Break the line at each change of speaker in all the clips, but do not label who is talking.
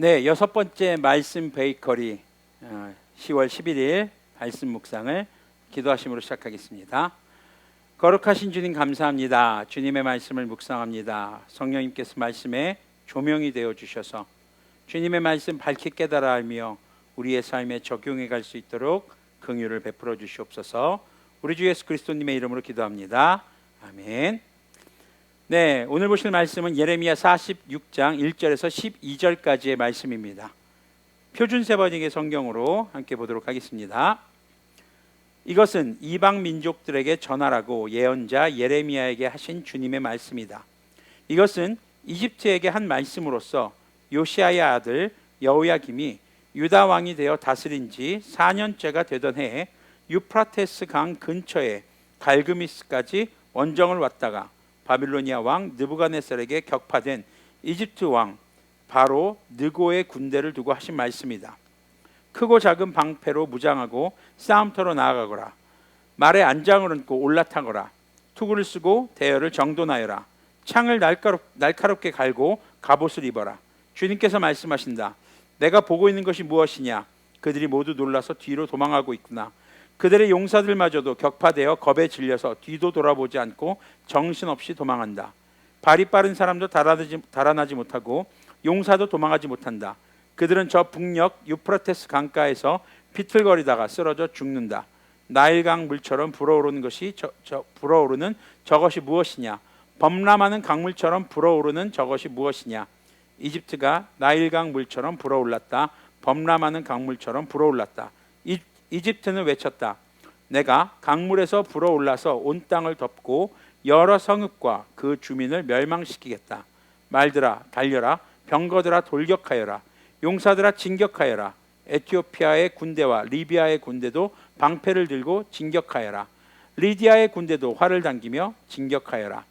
네, 여섯 번째 말씀 베이커리 10월 11일 말씀 묵상을 기도하심으로 시작하겠습니다. 거룩하신 주님 감사합니다. 주님의 말씀을 묵상합니다. 성령님께서 말씀에 조명이 되어 주셔서 주님의 말씀 밝게 깨달아 알며 우리의 삶에 적용해 갈 수 있도록 긍휼을 베풀어 주시옵소서. 우리 주 예수 그리스도님의 이름으로 기도합니다. 아멘. 네, 오늘 보실 말씀은 예레미야 46장 1절에서 12절까지의 말씀입니다. 표준 세번역의 성경으로 함께 보도록 하겠습니다. 이것은 이방 민족들에게 전하라고 예언자 예레미야에게 하신 주님의 말씀이다. 이것은 이집트에게 한 말씀으로서 요시야의 아들 여호야김이 유다 왕이 되어 다스린 지 4년째가 되던 해에 유프라테스 강 근처에 갈그미스까지 원정을 왔다가 바빌로니아 왕 느부갓네살에게 격파된 이집트 왕 바로 느고의 군대를 두고 하신 말씀이다. 크고 작은 방패로 무장하고 싸움터로 나아가거라. 말에 안장을 얹고 올라타거라. 투구를 쓰고 대열을 정돈하여라. 창을 날카롭게 갈고 갑옷을 입어라. 주님께서 말씀하신다. 내가 보고 있는 것이 무엇이냐? 그들이 모두 놀라서 뒤로 도망하고 있구나. 그들의 용사들마저도 격파되어 겁에 질려서 뒤도 돌아보지 않고 정신없이 도망한다. 발이 빠른 사람도 달아나지 못하고 용사도 도망하지 못한다. 그들은 저 북녘 유프라테스 강가에서 비틀거리다가 쓰러져 죽는다. 나일강 물처럼 불어오르는 저것이 무엇이냐? 범람하는 강물처럼 불어오르는 저것이 무엇이냐? 이집트가 나일강 물처럼 불어올랐다. 범람하는 강물처럼 불어올랐다. 이집트는 외쳤다. 내가 강물에서 불어올라서 온 땅을 덮고 여러 성읍과 그 주민을 멸망시키겠다. 말들아 달려라. 병거들아 돌격하여라. 용사들아 진격하여라. 에티오피아의 군대와 리비아의 군대도 방패를 들고 진격하여라. 리디아의 군대도 활을 당기며 진격하여라.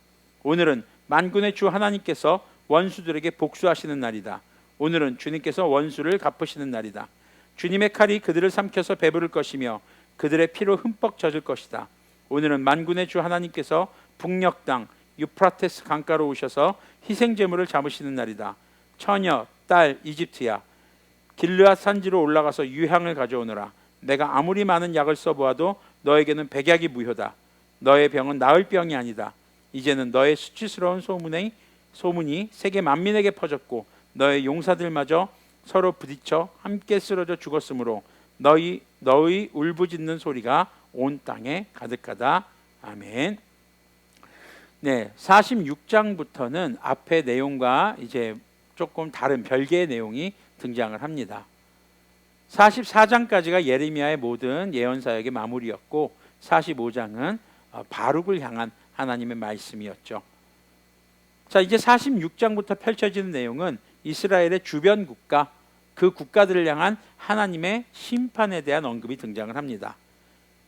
오늘은 만군의 주 하나님께서 원수들에게 복수하시는 날이다. 오늘은 주님께서 원수를 갚으시는 날이다. 주님의 칼이 그들을 삼켜서 배부를 것이며 그들의 피로 흠뻑 젖을 것이다. 오늘은 만군의 주 하나님께서 북녘 땅 유프라테스 강가로 오셔서 희생제물을 잡으시는 날이다. 처녀 딸 이집트야, 길르앗 산지로 올라가서 유향을 가져오너라. 내가 아무리 많은 약을 써보아도 너에게는 백약이 무효다. 너의 병은 나을 병이 아니다. 이제는 너의 수치스러운 소문이 세계 만민에게 퍼졌고 너의 용사들마저 서로 부딪혀 함께 쓰러져 죽었으므로 너희 울부짖는 소리가 온 땅에 가득하다. 아멘. 네, 46장부터는 앞의 내용과 이제 조금 다른 별개의 내용이 등장을 합니다. 44장까지가 예레미야의 모든 예언 사역의 마무리였고 45장은 바룩을 향한 하나님의 말씀이었죠. 자, 이제 46장부터 펼쳐지는 내용은 이스라엘의 주변 국가, 그 국가들을 향한 하나님의 심판에 대한 언급이 등장을 합니다.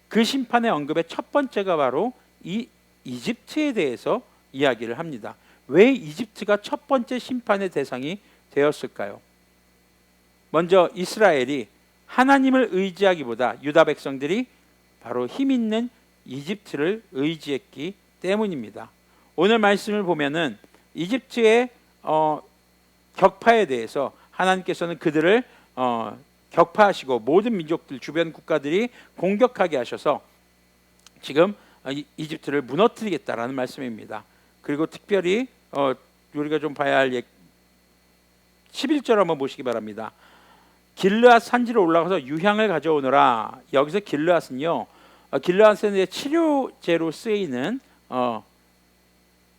그 심판의 언급의 첫 번째가 바로 이 이집트에 대해서 이야기를 합니다. 왜 이집트가 첫 번째 심판의 대상이 되었을까요? 먼저 이스라엘이 하나님을 의지하기보다 유다 백성들이 바로 힘 있는 이집트를 의지했기 때문입니다. 오늘 말씀을 보면은 이집트의 격파에 대해서 하나님께서는 그들을 격파하시고 모든 민족들 주변 국가들이 공격하게 하셔서 지금 이집트를 무너뜨리겠다라는 말씀입니다. 그리고 특별히 우리가 좀 봐야 할 11절 한번 보시기 바랍니다. 길르앗 산지로 올라가서 유향을 가져오너라. 여기서 길르앗은요, 길르앗은 치료제로 쓰이는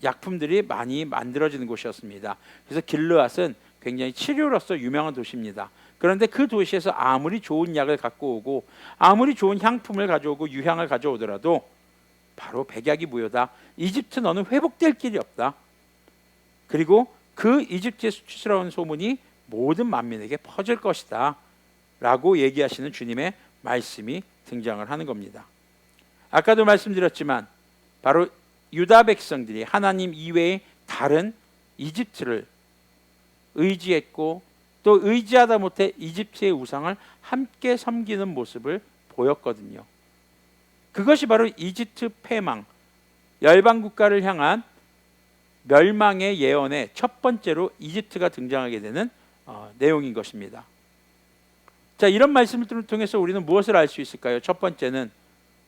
약품들이 많이 만들어지는 곳이었습니다. 그래서 길르앗은 굉장히 치료로서 유명한 도시입니다. 그런데 그 도시에서 아무리 좋은 약을 갖고 오고 아무리 좋은 향품을 가져오고 유향을 가져오더라도 바로 백약이 무효다. 이집트 너는 회복될 길이 없다. 그리고 그 이집트의 수치스러운 소문이 모든 만민에게 퍼질 것이다 라고 얘기하시는 주님의 말씀이 등장을 하는 겁니다. 아까도 말씀드렸지만 바로 유다 백성들이 하나님 이외의 다른 이집트를 의지했고 또 의지하다 못해 이집트의 우상을 함께 섬기는 모습을 보였거든요. 그것이 바로 이집트 패망, 열방 국가를 향한 멸망의 예언의 첫 번째로 이집트가 등장하게 되는 내용인 것입니다. 자, 이런 말씀을 통해서 우리는 무엇을 알 수 있을까요? 첫 번째는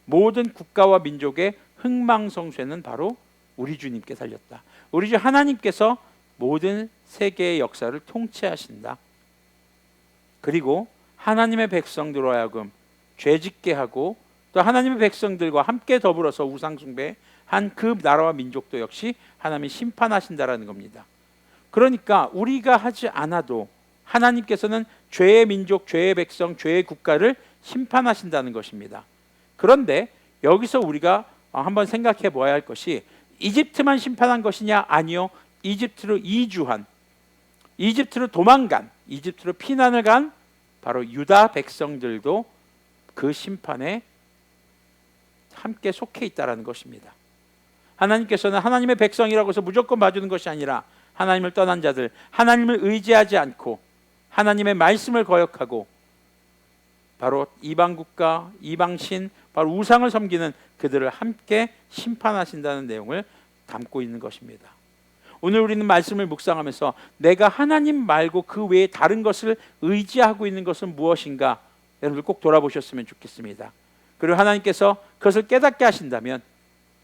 모든 국가와 민족의 흥망성쇠는 바로 우리 주님께 달렸다. 우리 주 하나님께서 모든 세계의 역사를 통치하신다. 그리고 하나님의 백성들로 하여금 죄짓게 하고 또 하나님의 백성들과 함께 더불어서 우상 숭배한 그 나라와 민족도 역시 하나님이 심판하신다라는 겁니다. 그러니까 우리가 하지 않아도 하나님께서는 죄의 민족, 죄의 백성, 죄의 국가를 심판하신다는 것입니다. 그런데 여기서 우리가 한번 생각해 보아야 할 것이 이집트만 심판한 것이냐? 아니요. 이집트로 이주한, 이집트로 도망간, 이집트로 피난을 간 바로 유다 백성들도 그 심판에 함께 속해 있다라는 것입니다. 하나님께서는 하나님의 백성이라고 해서 무조건 봐주는 것이 아니라 하나님을 떠난 자들, 하나님을 의지하지 않고 하나님의 말씀을 거역하고 바로 이방 국가, 이방신, 바로 우상을 섬기는 그들을 함께 심판하신다는 내용을 담고 있는 것입니다. 오늘 우리는 말씀을 묵상하면서 내가 하나님 말고 그 외에 다른 것을 의지하고 있는 것은 무엇인가 여러분들 꼭 돌아보셨으면 좋겠습니다. 그리고 하나님께서 그것을 깨닫게 하신다면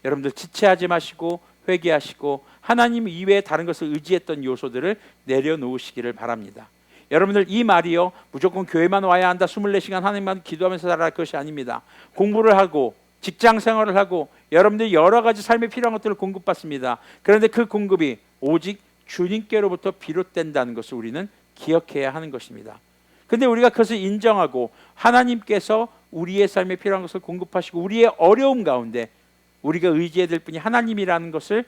여러분들 지체하지 마시고 회개하시고 하나님 이외에 다른 것을 의지했던 요소들을 내려놓으시기를 바랍니다. 여러분들 이 말이요 무조건 교회만 와야 한다, 24시간 하나님만 기도하면서 살아갈 것이 아닙니다. 공부를 하고 직장 생활을 하고 여러분들이 여러 가지 삶에 필요한 것들을 공급받습니다. 그런데 그 공급이 오직 주님께로부터 비롯된다는 것을 우리는 기억해야 하는 것입니다. 근데 우리가 그것을 인정하고 하나님께서 우리의 삶에 필요한 것을 공급하시고 우리의 어려움 가운데 우리가 의지해야 될 분이 하나님이라는 것을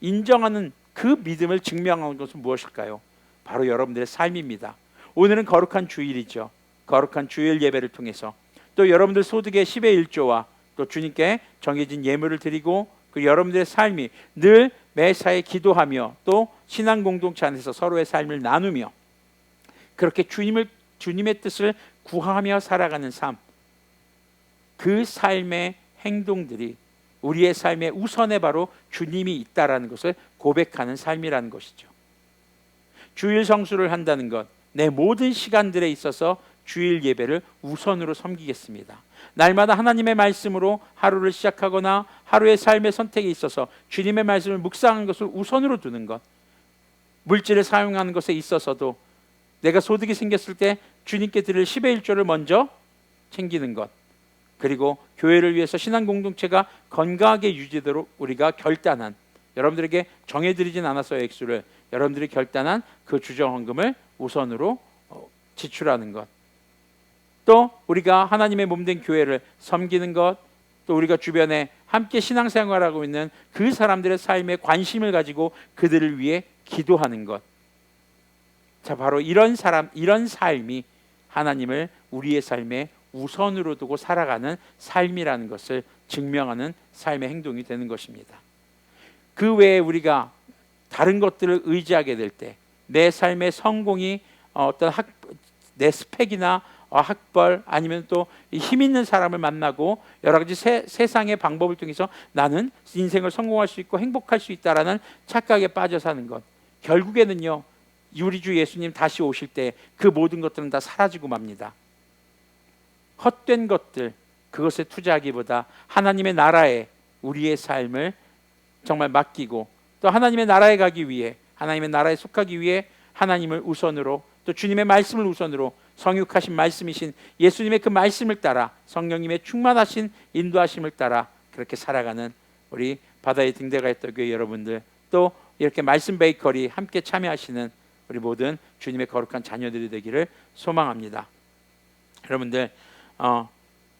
인정하는 그 믿음을 증명하는 것은 무엇일까요? 바로 여러분들의 삶입니다. 오늘은 거룩한 주일이죠. 거룩한 주일 예배를 통해서 또 여러분들 소득의 10의 1조와 또 주님께 정해진 예물을 드리고 그 여러분들의 삶이 늘 매사에 기도하며 또 신앙 공동체 안에서 서로의 삶을 나누며 그렇게 주님의 뜻을 구하며 살아가는 삶, 그 삶의 행동들이 우리의 삶의 우선에 바로 주님이 있다라는 것을 고백하는 삶이라는 것이죠. 주일 성수를 한다는 것, 내 모든 시간들에 있어서 주일 예배를 우선으로 섬기겠습니다. 날마다 하나님의 말씀으로 하루를 시작하거나 하루의 삶의 선택에 있어서 주님의 말씀을 묵상하는 것을 우선으로 두는 것, 물질을 사용하는 것에 있어서도 내가 소득이 생겼을 때 주님께 드릴 10의 1조를 먼저 챙기는 것, 그리고 교회를 위해서 신앙 공동체가 건강하게 유지되도록 우리가 결단한, 여러분들에게 정해드리진 않았어요. 액수를 여러분들이 결단한 그 주정헌금을 우선으로 지출하는 것, 또 우리가 하나님의 몸된 교회를 섬기는 것, 또 우리가 주변에 함께 신앙생활하고 있는 그 사람들의 삶에 관심을 가지고 그들을 위해 기도하는 것. 자, 바로 이런 삶이 하나님을 우리의 삶에 우선으로 두고 살아가는 삶이라는 것을 증명하는 삶의 행동이 되는 것입니다. 그 외에 우리가 다른 것들을 의지하게 될 때 내 삶의 성공이 어떤 내 스펙이나 학벌 아니면 또 힘 있는 사람을 만나고 여러 가지 세상의 방법을 통해서 나는 인생을 성공할 수 있고 행복할 수 있다라는 착각에 빠져 사는 것, 결국에는요 우리 주 예수님 다시 오실 때 그 모든 것들은 다 사라지고 맙니다. 헛된 것들, 그것에 투자하기보다 하나님의 나라에 우리의 삶을 정말 맡기고 또 하나님의 나라에 가기 위해, 하나님의 나라에 속하기 위해 하나님을 우선으로, 또 주님의 말씀을 우선으로, 성육하신 말씀이신 예수님의 그 말씀을 따라 성령님의 충만하신 인도하심을 따라 그렇게 살아가는 우리 바다의 등대가있던 교회 여러분들, 또 이렇게 말씀 베이커리 함께 참여하시는 우리 모든 주님의 거룩한 자녀들이 되기를 소망합니다. 여러분들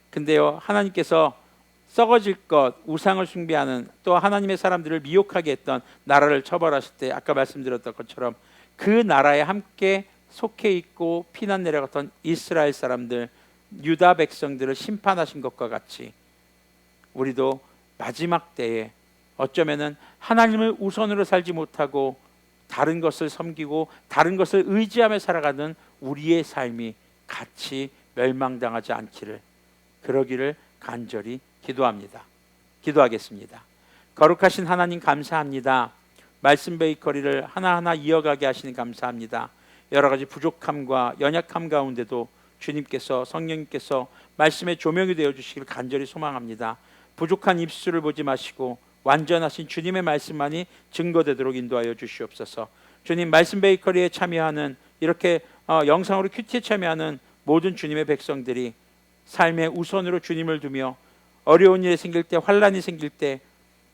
근데요 하나님께서 썩어질 것, 우상을 숭배하는, 또 하나님의 사람들을 미혹하게 했던 나라를 처벌하실 때 아까 말씀드렸던 것처럼 그 나라에 함께 속해 있고 피난 내려갔던 이스라엘 사람들, 유다 백성들을 심판하신 것과 같이 우리도 마지막 때에 어쩌면은 하나님을 우선으로 살지 못하고 다른 것을 섬기고 다른 것을 의지하며 살아가는 우리의 삶이 같이 멸망당하지 않기를, 그러기를 간절히 기도합니다. 기도하겠습니다. 거룩하신 하나님 감사합니다. 말씀 베이커리를 하나하나 이어가게 하시니 감사합니다. 여러 가지 부족함과 연약함 가운데도 주님께서, 성령님께서 말씀의 조명이 되어 주시길 간절히 소망합니다. 부족한 입술을 보지 마시고 완전하신 주님의 말씀만이 증거되도록 인도하여 주시옵소서. 주님, 말씀 베이커리에 참여하는, 이렇게 영상으로 큐티에 참여하는 모든 주님의 백성들이 삶의 우선으로 주님을 두며 어려운 일이 생길 때, 환난이 생길 때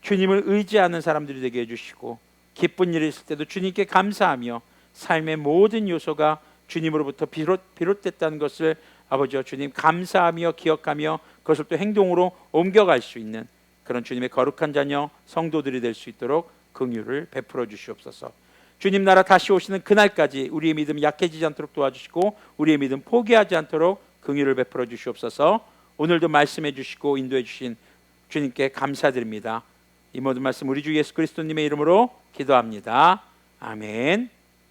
주님을 의지하는 사람들이 되게 해주시고, 기쁜 일이 있을 때도 주님께 감사하며 삶의 모든 요소가 주님으로부터 비롯됐다는 것을 아버지와 주님 감사하며 기억하며 그것을 또 행동으로 옮겨갈 수 있는 그런 주님의 거룩한 자녀 성도들이 될 수 있도록 긍휼을 베풀어 주시옵소서. 주님 나라 다시 오시는 그날까지 우리의 믿음 약해지지 않도록 도와주시고 우리의 믿음 포기하지 않도록 긍휼을 베풀어 주시옵소서. 오늘도 말씀해 주시고 인도해 주신 주님께 감사드립니다. 이 모든 말씀 우리 주 예수 그리스도님의 이름으로 기도합니다. 아멘.